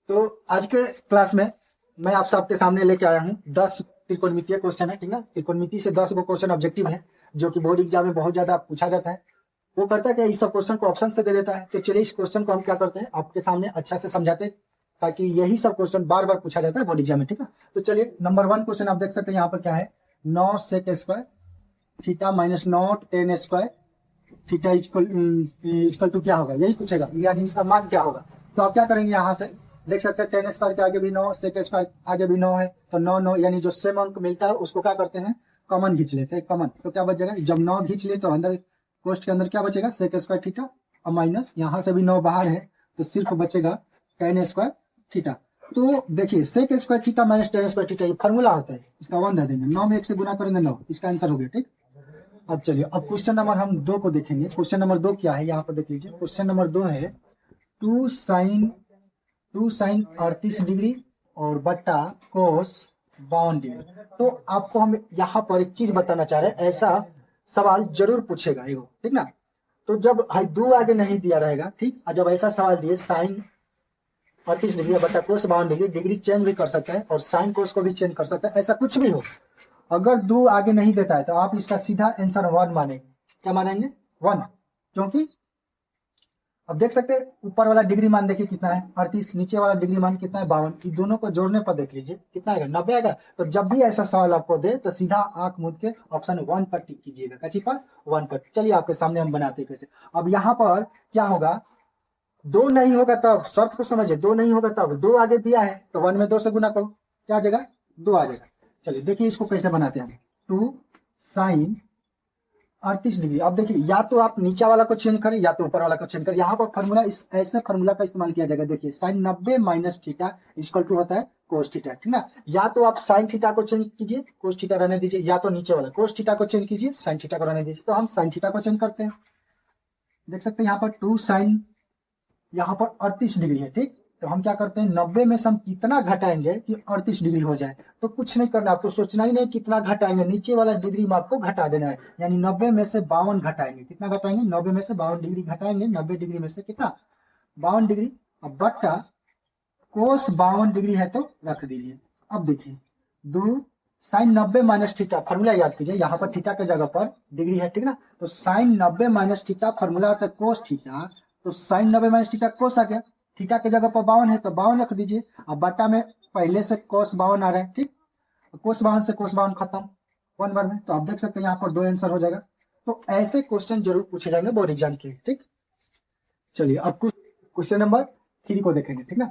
तो आज के क्लास में मैं आप सबके सामने लेके आया हूँ 10 त्रिकोणमितीय क्वेश्चन है, ठीक ना। त्रिकोणमिति से 10 गो क्वेश्चन ऑब्जेक्टिव है जो कि बोर्ड एग्जाम में बहुत ज्यादा पूछा जाता है। वो करता है कि इस सब क्वेश्चन को ऑप्शन से दे देता है। तो चलिए इस क्वेश्चन को हम क्या करते हैं, आपके सामने अच्छा से समझाते हैं, ताकि यही सब क्वेश्चन बार बार पूछा जाता है बोर्ड एग्जाम में, ठीक ना। तो चलिए नंबर 1 क्वेश्चन आप देख सकते हैं यहाँ पर क्या है, 9 sec square theta minus not tan square theta equal to क्या होगा, यही पूछेगा, यानी इसका मान क्या होगा। तो आप क्या करेंगे, यहाँ से देख सकते हैं टेन स्क्वायर के आगे भी 9, सेक स्क्वायर आगे भी 9 है, तो 9 9 यानी जो सेम अंक मिलता है उसको क्या करते हैं, कॉमन खींच लेते हैं। कॉमन तो क्या बचेगा, जब 9 खींच ले तो अंदर कोष्ठ के अंदर क्या बचेगा, सेक स्क्वायर थीटा और माइनस यहाँ से भी 9 बाहर है तो सिर्फ बचेगा टेन स्क्वायर थीटा। तो देखिए sec square theta minus tan square theta ये फॉर्मूला होता है, इसका 1 दे देंगे, 9 में 1 से गुना करेंगे 9, इसका आंसर हो गया, ठीक। अब चलिए अब क्वेश्चन नंबर हम 2 को देखेंगे। क्वेश्चन नंबर 2 क्या है, यहाँ पर देख लीजिए। क्वेश्चन नंबर 2 है 2 साइन 38 डिग्री और बट्टा कोस 52 डिग्री। तो आपको हम यहाँ पर एक चीज बताना चाह रहे हैं, ऐसा सवाल जरूर पूछेगा एगो, ठीक ना। तो जब दो आगे नहीं दिया रहेगा, ठीक, और जब ऐसा सवाल दिए साइन 38 डिग्री बट्टा कोस 52 डिग्री, डिग्री चेंज भी कर सकता है और साइन कोस को भी चेंज कर सकता है, ऐसा कुछ भी हो, अगर 2 आगे नहीं देता है तो आप इसका सीधा आंसर 1 मानेंगे। क्या मानेंगे, 1, क्योंकि अब देख सकते हैं ऊपर वाला डिग्री मान देखिए कितना है 38, नीचे वाला डिग्री मान कितना है 52, इन दोनों को जोड़ने पर देख लीजिए कितना आएगा, 90 आएगा। तो जब भी ऐसा सवाल आपको दे तो सीधा आंख मूंद के ऑप्शन 1 पर टिक कीजिएगा, कची पर 1 पर। चलिए आपके सामने हम बनाते हैं कैसे। अब यहाँ पर क्या होगा, 2 नहीं होगा तब, शर्त को समझिए, 2 नहीं होगा तब, 2 आगे दिया है तो 1 में 2 से गुना करो, क्या आ जाएगा, 2 आ जाएगा। चलिए देखिए इसको कैसे बनाते हैं, 2 साइन 38 डिग्री। अब देखिए या तो आप नीचे वाला को चेंज करें या तो ऊपर वाला को चेंज करें। यहाँ पर फॉर्मूला इस ऐसे फॉर्मूला का इस्तेमाल किया जाएगा। देखिए sine 90 minus theta equal to होता है कोस थीटा, ठीक ना। या तो आप साइन थीटा को चेंज कीजिए, कोस थीटा रहने दीजिए, या तो नीचे वाला कोस थीटा को चेंज कीजिए, साइन थीटा को रहने दीजिए। तो हम साइन थीटा को चेंज करते हैं। देख सकते हैं यहाँ पर 2 साइन, यहाँ पर 38 डिग्री है, ठीक। तो हम क्या करते हैं, 90 में से हम कितना घटाएंगे कि 38 डिग्री हो जाए। तो कुछ नहीं करना, आपको सोचना ही नहीं कितना घटाएंगे, नीचे वाला डिग्री में आपको घटा देना है। यानी 90 में से 52 घटाएंगे, कितना घटाएंगे, 90 में से 52 डिग्री घटाएंगे, 90 डिग्री में से कितना, 52 डिग्री। अब बट्टा कोस 52 डिग्री है तो रख दीजिए। अब देखिए 2 साइन 90 माइनस थीटा, फॉर्मूला याद कीजिए, यहाँ पर थीटा के जगह पर डिग्री है, ठीक ना। तो साइन 90 माइनस थीटा फॉर्मूला होता है कोस थीटा, तो साइन 90 माइनस थीटा कोस आ गया, थीटा के जगह पर 52 है तो 52 रख दीजिए। अब बटा में पहले से कोस 52 आ रहा है, ठीक, कोस 52 से कोस 52 खत्म 1 बार में। तो आप देख सकते हैं यहाँ पर 2 आंसर हो जाएगा। तो ऐसे क्वेश्चन जरूर पूछे जाएंगे बोर्ड एग्जाम के, ठीक। चलिए अब क्वेश्चन नंबर 3 को देखेंगे, ठीक ना।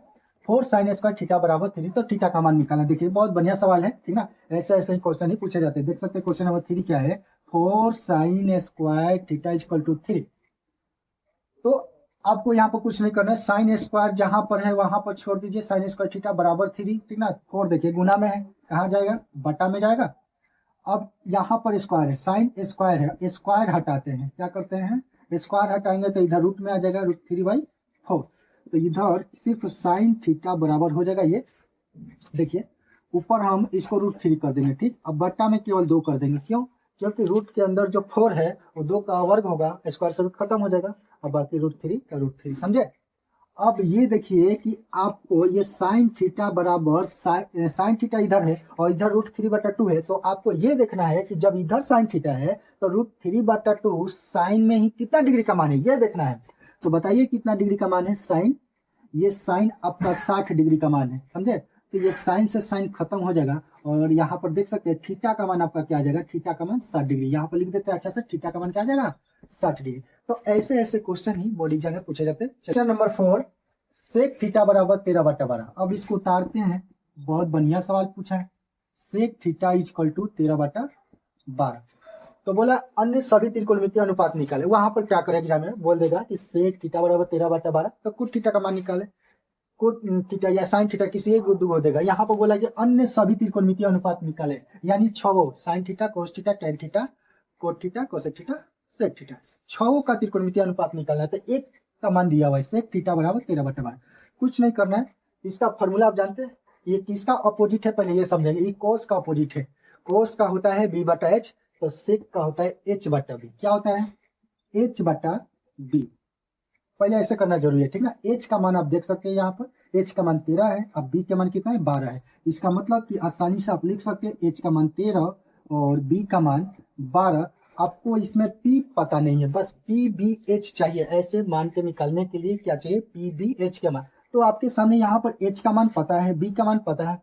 4 साइन स्क्वायर थीटा बराबर 3, तो थीटा का मान निकालना। देखिए बहुत बढ़िया सवाल है, ठीक ना। ऐसे ऐसे ही क्वेश्चन ही पूछे जाते हैं। देख सकते हैं क्वेश्चन नंबर 3 क्या है, 4 sine square theta equal to 3। तो आपको यहाँ पर कुछ नहीं करना है, साइन स्क्वायर जहां पर है वहां पर छोड़ दीजिए, साइन स्क्वायर थीटा बराबर 3, ठीक ना। 4 देखिए गुना में है, कहाँ जाएगा, बटा में जाएगा। अब यहाँ पर स्क्वायर है, साइन स्क्वायर है, स्क्वायर हटाते हैं, क्या करते हैं, स्क्वायर हटाएंगे तो इधर रूट में आ जाएगा, √3/4। तो इधर सिर्फ साइन थीटा बराबर हो जाएगा ये, देखिए ऊपर हम इसको √3 कर देंगे, ठीक। अब बट्टा में केवल 2 कर देंगे, क्यों, क्योंकि रूट के अंदर जो 4 है वो 2 का वर्ग होगा, स्क्वायर से रूट खत्म हो जाएगा, अब बाकी √3 का √3, समझे। अब ये देखिए कि आपको ये साइन थीटा बराबर साइन थीटा इधर है और इधर √3/2 है, तो आपको ये देखना है कि जब इधर साइन थीटा है तो √3/2 साइन में ही कितना डिग्री का मान है ये देखना है। तो बताइए कितना डिग्री का मान है साइन, ये साइन आपका 60 डिग्री का मान है, समझे। तो ये साइन से साइन खत्म हो जाएगा और यहाँ पर देख सकते हैं थीटा का मान आपका क्या आ जाएगा, थीटा का मान 60 डिग्री, यहाँ पर लिख देते हैं अच्छा से, थीटा का मान क्या आ जाएगा 60 डिग्री। तो ऐसे ऐसे क्वेश्चन ही बोर्ड एग्जाम में पूछे जाते हैं। क्वेश्चन नंबर 4 सेक थीटा बराबर 13/12। अब इसको उतारते हैं, बहुत बढ़िया सवाल पूछा है, सेक थीटा इक्वल टू 13/12। तो बोला अन्य सभी त्रिकोणमितीय अनुपात निकाले। वहां पर क्या करेगा एग्जाम में, बोल देगा कि सेक थीटा बराबर 13/12, तो कुछ थीटा का मान निकाले, कोट थीटा या साइन थीटा किसी एक को देगा। यहाँ पर बोला कि अन्य सभी त्रिकोणमितीय अनुपात निकाले, यानी 6 sine theta cos theta tan theta cot theta cosec theta sec theta, 6 का त्रिकोणमितीय अनुपात निकालना है। तो एक का मान दिया हुआ है सेक थीटा बराबर 13/12। कुछ नहीं करना है, इसका फॉर्मूला आप जानते हैं, ये किसका अपोजिट है पहले ये समझेंगे। ये कोस का अपोजिट है, कोस का होता है b/h, तो सेक का होता है h/b। क्या होता है h/b। पहले ऐसे करना जरूरी है, ठीक ना। एच का मान आप देख सकते हैं यहाँ पर, एच का मान 13 है, अब बी का मान कितना है 12 है। इसका मतलब कि आसानी से आप लिख सकते हैं एच का मान 13 और बी का मान 12। आपको इसमें पी पता नहीं है, बस पी बी एच चाहिए। ऐसे मान के निकालने के लिए क्या चाहिए, पी बी एच का मान। तो आपके सामने यहाँ पर एच का मान पता है, बी का मान पता है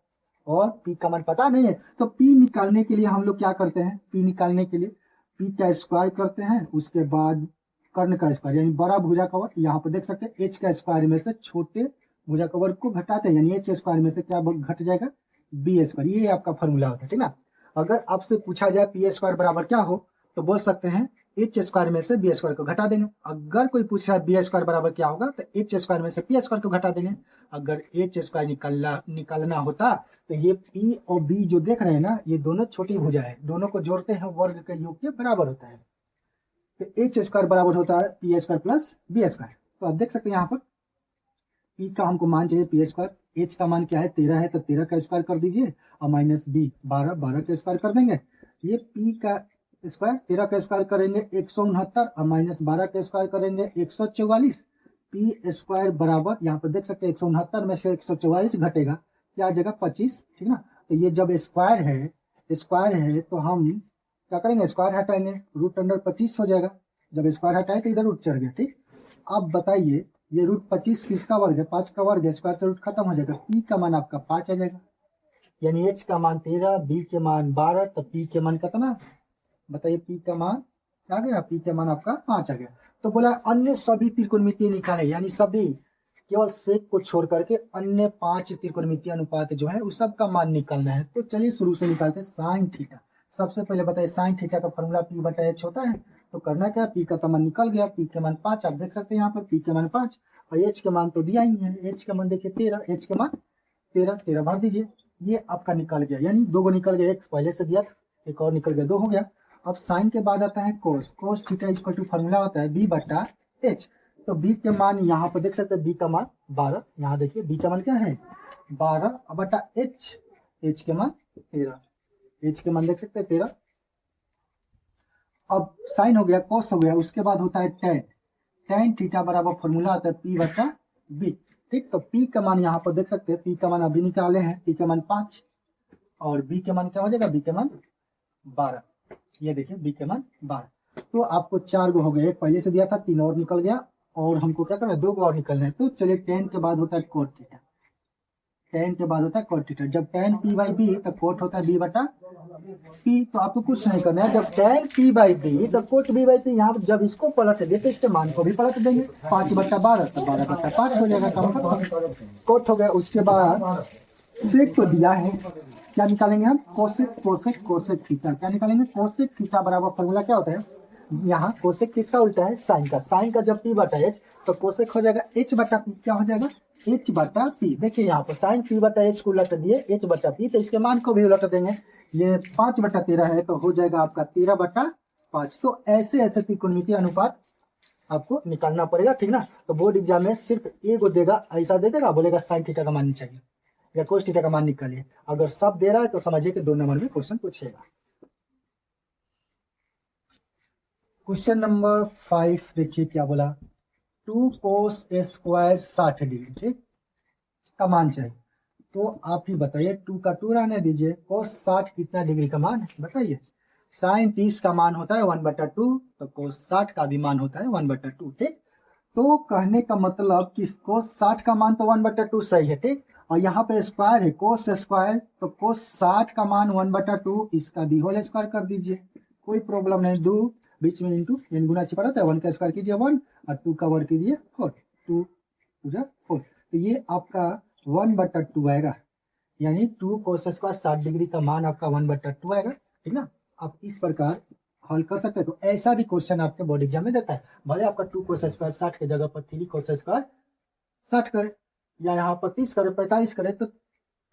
और पी का मान पता नहीं है। तो पी निकालने के लिए हम लोग क्या करते हैं, पी निकालने के लिए पी का स्क्वायर करते हैं, उसके बाद कर्ण का स्क्वायर यानी बड़ा भुजा का वर्ग। यहाँ पर देख सकते हैं एच का स्क्वायर में से छोटे भुजा का वर्ग को घटाते हैं, यानी एच स्क्वायर में से क्या घट जाएगा, बी स्क्वायर। ये आपका फॉर्मूला होता है, ठीक ना। अगर आपसे पूछा जाए पी स्क्वायर बराबर क्या हो, तो बोल सकते हैं एच स्क्वायर में से बी स्क्वायर को घटा देंगे। अगर कोई पूछ रहा है बी स्क्वायर बराबर क्या होगा, तो एच स्क्वायर में से पी स्क्वायर को घटा देंगे। अगर एच स्क्वायर निकालना होता तो ये पी और बी जो देख रहे हैं ना, ये दोनों छोटी भुजा है, दोनों को जोड़ते हैं वर्ग के योग के बराबर होता है। तो एच स्क्वायर बराबर होता है P square plus B square. तो आप देख सकते हैं यहाँ पर पी का हमको मान चाहिए पी स्क्वायर, एच का मान क्या है 13 है, तो 13 का स्क्वायर कर दीजिए और माइनस बी 12, 12 का स्क्वायर कर देंगे। ये पी का स्क्वायर 13 का स्क्वायर करेंगे 169 और माइनस 12 का स्क्वायर करेंगे 144। पी स्क्वायर बराबर यहाँ पर देख सकते हैं 169 में से 144 घटेगा, क्या आ जाएगा 25, ठीक ना। तो ये जब स्क्वायर है तो हम क्या करेंगे, स्क्वायर हटाएंगे, रूट अंडर 25 हो जाएगा। जब स्क्वायर हटाए तो इधर रूट चढ़ गया, ठीक। अब बताइए ये रूट 25 किसका वर्ग है, 5 का वर्ग है, स्क्वायर से रूट खत्म हो जाएगा, पी का मान आपका 5 आ जाएगा। यानी एच का मान 13, बी के मान 12, तो पी के मान कितना, बताइए पी का मान आ गया, पी का मान आपका 5 आ गया। तो बोला अन्य सभी त्रिकोणमितीय निकाले, यानी सभी केवल सेक को छोड़ करके अन्य 5 त्रिकोणमितीय अनुपात जो है उस सब का मान निकालना है। तो चलिए शुरू से निकालते हैं। साइन थीटा, सबसे पहले बताइए साइन थीटा का फॉर्मूला पी बटा एच होता है। तो करना क्या, पी का तो मान निकल गया, पी के मान 5 आप देख सकते हैं यहाँ पर, पी के मान 5 और एच के मान तो दिया ही है, एच का मान देखिए 13, एच के मान 13, 13 भर दीजिए, ये आपका निकल गया। यानी 2 को निकल गया, एक पहले से दिया था, एक और निकल गया, 2 हो गया। अब साइन के बाद आता है cos, cos theta equal to formula होता है बी बटा एच। तो बी के मान यहाँ पर देख सकते हैं, बी का मान 12, यहाँ देखिए बी का मान क्या है 12 बटा एच, एच के मान 13, एच के मान देख सकते हैं 13। अब साइन हो गया, कोस हो गया, उसके बाद होता है टेन, टेन थीटा बराबर फॉर्मूला आता है पी बटा बी, ठीक। तो पी का मान यहाँ पर देख सकते हैं, पी का मान अभी निकाले हैं, पी का मान 5 और बी के मान क्या हो जाएगा, बी के मान 12, ये देखिए बी के मान 12। तो आपको 4 गो हो गए, एक पहले से दिया था, 3 और निकल गया और हमको क्या करना है, 2 गो और निकलना है। तो चलिए 10 के बाद होता है कोट थीटा, 10 के बाद होता है कोट थीटा। जब 10 पी बाई बी तो कोट होता है बी बटा पी। तो आपको कुछ नहीं करना है, जब 10 पी बाई बी तो कोट बी बाई पी। यहाँ जब इसको पलट दे तो इसके मान को भी पलट देंगे, 5 बटा 12 तो 12 बटा 5 हो जाएगा, कोट हो गया। उसके बाद सेक तो दिया है, क्या निकालेंगे हम, कोसेक, कोसेक, कोसेक थीटा। क्या निकालेंगे, कोसेक थीटा बराबर फॉर्मूला क्या होता है, यहाँ कोसेक किसका उल्टा है, साइन का। साइन का जब पी बटा एच तो कोसेक हो जाएगा एच बटा पी, क्या हो जाएगा एच बटा पी। देखिए यहाँ पर साइन पी बटा एच को उलट दिए एच बटा पी, तो इसके मान को भी उलट देंगे। ये 5 बटा 13 है तो हो जाएगा आपका 13 बटा 5। तो ऐसे ऐसे त्रिकोणमितीय अनुपात आपको निकालना पड़ेगा, ठीक ना। तो बोर्ड एग्जाम में सिर्फ एक देगा, ऐसा दे देगा, बोलेगा साइन थीटा का मान चाहिए या कोस थीटा का मान निकालिए। अगर सब दे रहा है तो समझिए कि 2 नंबर में क्वेश्चन पूछेगा। क्वेश्चन नंबर 5 देखिए क्या बोला, 2 कोस स्क्वायर 60 डिग्री, ठीक, का मान चाहिए। तो आप ही बताइए, 2 का 2 रहने दीजिए, कोस 60 कितना डिग्री का मान है बताइए। साइन 30 का मान होता है 1/2, तो कोस 60 का भी मान होता है 1/2, ठीक। तो कहने का मतलब कि कोस 60 का मान तो 1/2 सही है, ठीक। और यहाँ पे स्क्वायर है कोस स्क्वायर, तो कोस 60 का मान 1/2, इसका भी होल स्क्वायर कर दीजिए, कोई प्रॉब्लम नहीं। 2 बीच में इंटू यानी गुना छिपा रहता है, 1 का स्क्वायर कीजिए 1 और 2 का वर्ग कीजिए 4, 2 2 4। तो ये आपका 1/2 आएगा, यानी 2 कोस स्क्वायर 60 डिग्री का मान आपका 1/2 आएगा, ठीक ना। आप इस प्रकार हल कर सकते हैं। तो ऐसा भी क्वेश्चन आपके बोर्ड एग्जाम में देता है, भले आपका 2 कोस स्क्वायर 60 के जगह पर 3 कोस स्क्वायर 60 करे या यहाँ पर 30 करे 45 करे, तो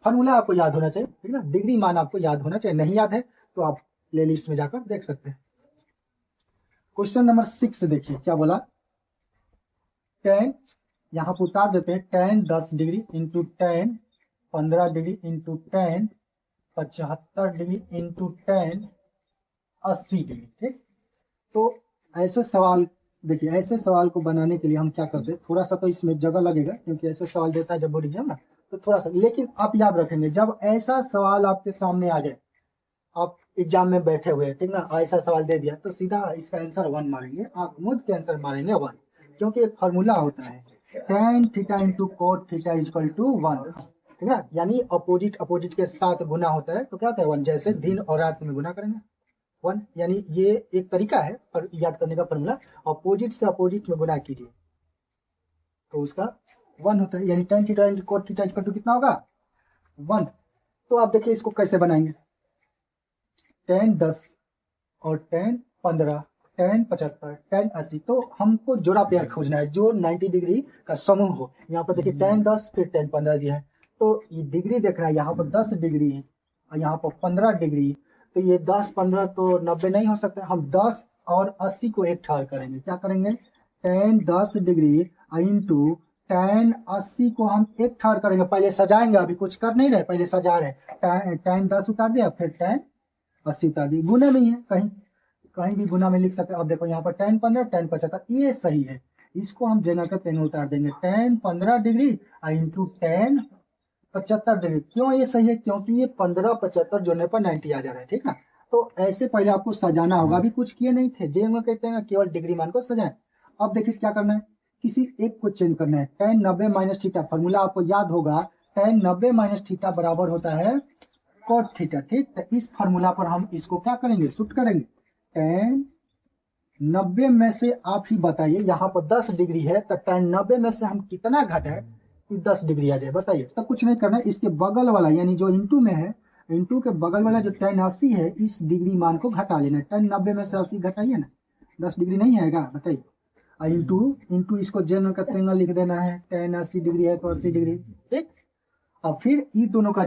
फॉर्मूला आपको याद होना चाहिए, ठीक ना। डिग्री मान आपको याद होना चाहिए, नहीं याद है तो आप प्ले लिस्ट में जाकर देख सकते हैं। क्वेश्चन नंबर 6 देखिए क्या बोला, tan, यहाँ पर उतार देते हैं, tan 10 degree into tan 15 degree into tan 75 degree into tan 80 degree, ठीक। तो ऐसे सवाल देखिए ऐसे सवाल को बनाने के लिए हम क्या करते हैं, थोड़ा सा तो इसमें जगह लगेगा क्योंकि ऐसे सवाल देता है जब बोर्ड एग्जाम ना, तो थोड़ा सा, लेकिन आप याद रखेंगे जब ऐसा सवाल आपके सामने आ जाए, आप एग्जाम में बैठे हुए हैं, ठीक ना, ऐसा सवाल दे दिया तो सीधा इसका आंसर 1 मारेंगे, आप मुझ के आंसर मारेंगे 1, क्योंकि एक फार्मूला होता है tan theta into cot theta equal to 1, ठीक है, यानी अपोजिट अपोजिट के साथ गुना होता है तो क्या होता है 1, जैसे दिन और रात में गुना करेंगे 1, यानी ये एक तरीका है पर याद करने का फॉर्मूला, अपोजिट से अपोजिट में गुना कीजिए तो उसका 1 होता है, यानी tan theta into cot theta equal to कितना होगा 1। तो आप देखिए इसको कैसे बनाएंगे, tan 10 और tan 15, tan 75, tan 80, तो हमको जोड़ा पेयर खोजना है जो 90 डिग्री का समूह हो। यहाँ पर देखिए tan 10 फिर tan 15 दिया है, तो ये डिग्री देखना है, यहाँ पर 10 डिग्री है और यहाँ पर 15 डिग्री, तो ये 10 15 तो 90 नहीं हो सकता, हम 10 और 80 को एक ठार करेंगे, क्या करेंगे tan 10 डिग्री इंटू tan 80 को हम एक ठार करेंगे, पहले सजाएंगे, अभी कुछ कर नहीं रहे, पहले सजा रहे, tan 10 उतार दिया फिर tan 80 उतार दी, गुना में ही है, कहीं कहीं भी गुना में लिख सकते हैं। अब देखो यहाँ पर tan 15 tan 75 ये सही है, इसको हम जेना का तेना उतार देंगे, tan 15 degree into tan 75 degree, क्यों ये सही है, क्योंकि ये 15 75 जोड़ने पर 90 आ जा रहा है, ठीक ना। तो ऐसे पहले आपको सजाना होगा, अभी कुछ किए नहीं थे, जे कहते हैं केवल डिग्री मान को सजाएं। अब देखिए क्या करना है, किसी एक को चेंज करना है, tan 90 माइनस थीटा, फॉर्मूला आपको याद होगा, tan 90 माइनस थीटा बराबर होता है कोट थीटा, ठीक, तो इस फार्मूला पर हम इसको क्या करेंगे, शूट करेंगे, tan 90 में से आप ही बताइए, यहाँ पर 10 डिग्री है तो tan 90 में से हम कितना घटाए कि 10 डिग्री आ जाए, बताइए। तो कुछ नहीं करना है, इसके बगल वाला यानी जो इंटू में है, इंटू के बगल वाला जो tan 80 है इस डिग्री मान को घटा लेना है, tan 90 में से 80 घटाइए ना, 10 डिग्री नहीं आएगा, बताइए, इंटू इंटू इसको जेन का तेंगा लिख देना है, tan 80 डिग्री है तो 80 डिग्री, ठीक। अब फिर ये दोनों का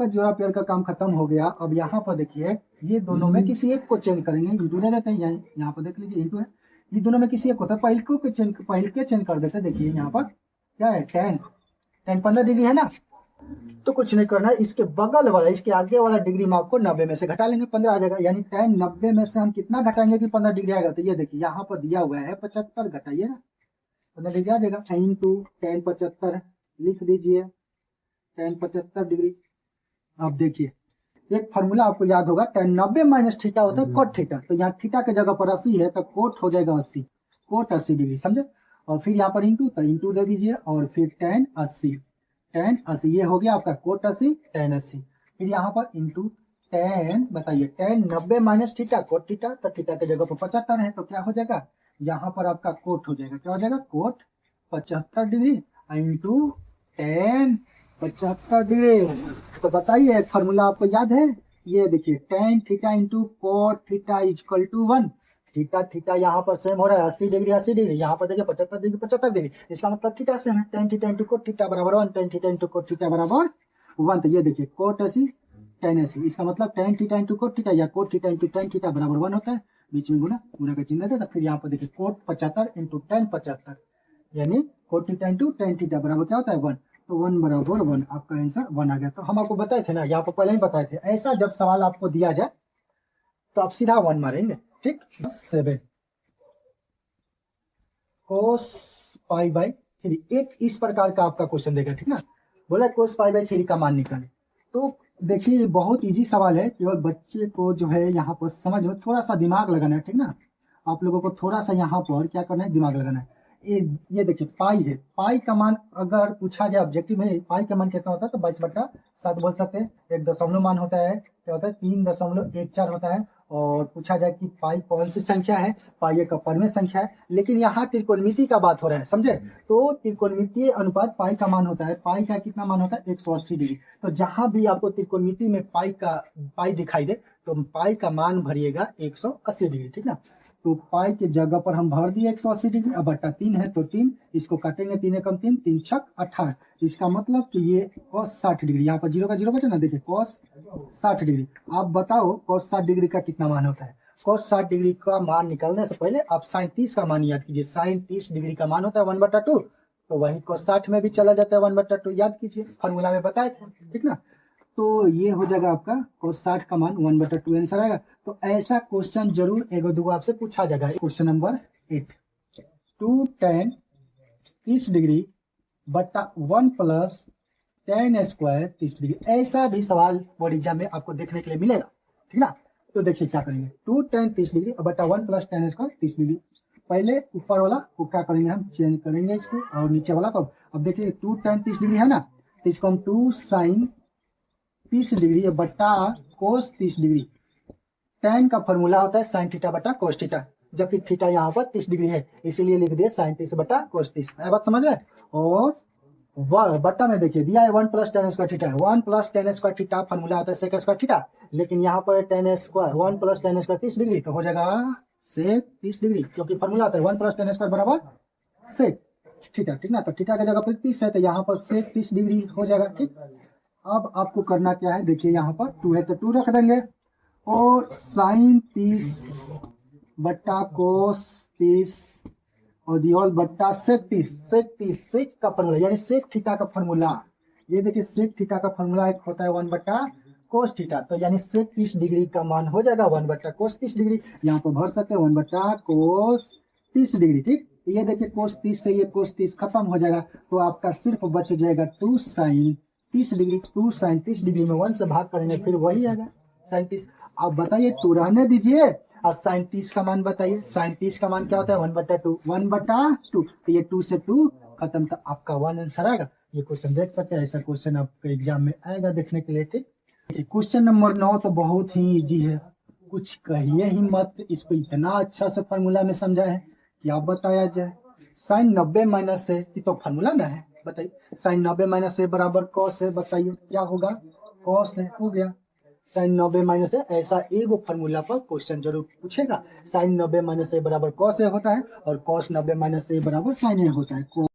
जोड़ा पेयर का काम खत्म हो गया। अब यहाँ पर देखिए ये दोनों में किसी एक को चेंज करेंगे, इंटू ले लेते हैं, यहाँ पर देख लीजिए इंटू है, ये दोनों में किसी एक होता है, पहले के चेंज कर देते हैं। देखिए यहाँ पर क्या है, tan 15 डिग्री है ना, तो कुछ नहीं करना है, इसके बगल वाला इसके आगे वाला डिग्री मार्क को 90 में से घटा लेंगे, 15 आ जाएगा, यानी tan 90 में से हम कितना घटाएंगे कि 15 डिग्री आएगा, तो ये देखिए यहाँ पर दिया हुआ है 75, घटाइए ना 15 डिग्री आ जाएगा, इंटू tan 75 लिख दीजिए, tan 75 डिग्री। अब देखिए एक फार्मूला आपको याद होगा, tan 90 माइनस थीटा होता है कोट थीटा, तो यहाँ थीटा के जगह पर 80 है तो कोट हो जाएगा 80, कोट 80 डिग्री, समझे। और फिर यहाँ पर इंटू, तो इंटू दे दीजिए, और फिर tan 80 ये हो गया आपका कोट 80 tan 80, फिर यहाँ पर इंटू tan, बताइए tan 90 minus theta cot theta, तो थीटा के जगह पर 75 है तो क्या हो जाएगा, यहाँ पर आपका कोट हो जाएगा, क्या हो जाएगा cot 75 degree into tan 75 degree. तो बताइए फार्मूला आपको याद है, ये देखिए tan theta into cot theta equal to 1, theta यहाँ पर सेम हो रहा है 80 डिग्री, यहाँ पर देखिए 75 डिग्री, इसका मतलब थीटा सेम है, tan theta into cot theta बराबर 1, tan theta into cot theta बराबर 1, तो ये देखिए कोट 80 tan 80, इसका मतलब tan theta into cot theta या cot theta into tan theta बराबर 1 होता है, बीच में गुना का चिन्ह देता, फिर यहाँ पर देखिए कोट 75 इंटू tan 75, यानी coat theta into tan theta बराबर क्या होता है 1, तो 1 बराबर 1, आपका आंसर 1 आ गया। तो हम आपको बताए थे ना, यहाँ पर पहले ही बताए थे, ऐसा जब सवाल आपको दिया जाए तो आप सीधा 1 मारेंगे, ठीक। 7 cos पाई बाई 3, एक इस प्रकार का आपका क्वेश्चन देगा, ठीक ना, बोला cos पाई बाई 3 का मान निकाले। तो देखिए बहुत इजी सवाल है, केवल बच्चे को जो है यहाँ पर समझ में थोड़ा सा दिमाग लगाना है, ठीक ना, आप लोगों को थोड़ा सा यहाँ पर क्या करना है, दिमाग लगाना है। ये देखिए पाई है, पाई का मान अगर पूछा जाए ऑब्जेक्टिव में, पाई का मान कितना होता है तो 22/7 बोल सकते हैं, एक दशमलव मान होता है, क्या होता है 3.14 होता है, और पूछा जाए कि पाई कौन सी संख्या है, पाई एक अपरिमेय संख्या है, लेकिन यहाँ त्रिकोणमिति का बात हो रहा है, समझे, तो त्रिकोणमितीय अनुपात पाई का मान होता है, पाई का कितना मान होता है 180 डिग्री, तो जहां भी आपको त्रिकोणमिति में पाई दिखाई दे तो पाई का मान भरिएगा 180 डिग्री, ठीक ना। तो पाई के जगह पर हम भर दिए 180 डिग्री, अब बटा 3 है तो 3, इसको काटेंगे 3 एकम 3, 3 छक 18, इसका मतलब कि ये cos 60 डिग्री, यहाँ पर 0 का 0 बचा ना, देखिए cos 60 डिग्री। आप बताओ cos 60 डिग्री का कितना मान होता है, cos 60 डिग्री का मान निकालने से पहले आप sin 30 का मान याद कीजिए, sin 30 डिग्री का मान होता है 1/2, तो वही cos 60 में भी चला जाता है 1/2, याद कीजिए, फॉर्मूला में बताए थे, ठीक ना। तो ये हो जाएगा आपका cos 60 का मान 1/2 आंसर आएगा। तो ऐसा क्वेश्चन जरूर 1-2 आपसे पूछा जाएगा। क्वेश्चन नंबर 8, 2 tan 30 डिग्री बट्टा 1 प्लस tan स्क्वायर 30 डिग्री। ऐसा भी सवाल बोर्ड एग्जाम में आपको देखने के लिए मिलेगा, ठीक ना। तो देखिए क्या करेंगे, 2 tan 30 डिग्री बट्टा 1 प्लस tan स्क्वायर 30 डिग्री। पहले ऊपर वाला को क्या करेंगे, हम चेंज करेंगे इसको, और नीचे वाला को अब देखिए 2 tan 30 डिग्री है ना, तो इसको हम 2 sin 30 डिग्री बट्टा कोस 30 डिग्री। tan का फॉर्मूला होता है साइन थीटा बटा कोस थीटा, जबकि थीटा यहाँ पर 30 डिग्री है, इसीलिए लिख दिए साइन 30 बटा कोस 30। बात समझ में। और बट्टा में देखिए दिया है 1 plus tan square theta, 1 plus tan square theta formula होता है सेक स्क्वायर थीटा, लेकिन यहाँ पर tan square 1 plus tan square 30 degree, तो हो जाएगा सेक 30 डिग्री, क्योंकि फॉर्मूला होता है 1 प्लस tan स्क्वायर बराबर सेक थीटा, ठीक ना। तो थीटा की जगह पर 30 है, तो यहाँ पर सेक 30 डिग्री हो जाएगा, ठीक। अब आपको करना क्या है, देखिए यहाँ पर 2 है तो 2 रख देंगे, और साइन 30 बट्टा कोस 30 और दियोल बट्टा सेक 30 सेक का फॉर्मूला यानी सेक थीटा का फॉर्मूला। ये देखिए सेक थीटा का फॉर्मूला एक होता है 1 बट्टा कोस थीटा, तो यानी सेक 30 डिग्री का मान हो जाएगा 1 बट्टा कोस 30 डिग्री। यहाँ पर भर सकते हैं 1 बट्टा कोस 30 डिग्री, ठीक। ये देखिए कोस 30 से ये कोस 30 खत्म हो जाएगा, तो आपका सिर्फ बच जाएगा 2 साइन 30 डिग्री। 2 साइन 30 डिग्री में 1 से भाग करेंगे फिर वही आएगा साइन 30। आप बताइए 2 रहने दीजिए और साइन 30 का मान बताइए। साइन 30 का मान क्या होता है 1 बट्टा 2, 1 बट्टा 2, तो ये 2 से 2 खत्म, तो आपका 1 आंसर आएगा। ये क्वेश्चन देख सकते हैं, ऐसा क्वेश्चन आपके एग्जाम में आएगा देखने के लिए, ठीक। क्वेश्चन नंबर 9 तो बहुत ही इजी है, कुछ कहिए ही मत, इसको इतना अच्छा से फॉर्मूला में समझा है कि आप बताया जाए। साइन 90 माइनस से, ये तो फॉर्मूला ना है, बताइए साइन 90 माइनस से बराबर कॉस है, बताइए क्या होगा, कॉस है, हो गया। साइन 90 माइनस है, ऐसा एगो फॉर्मूला पर क्वेश्चन जरूर पूछेगा। साइन 90 माइनस ए बराबर कॉस ए होता है, और कॉस 90 माइनस ए बराबर साइन ए होता है।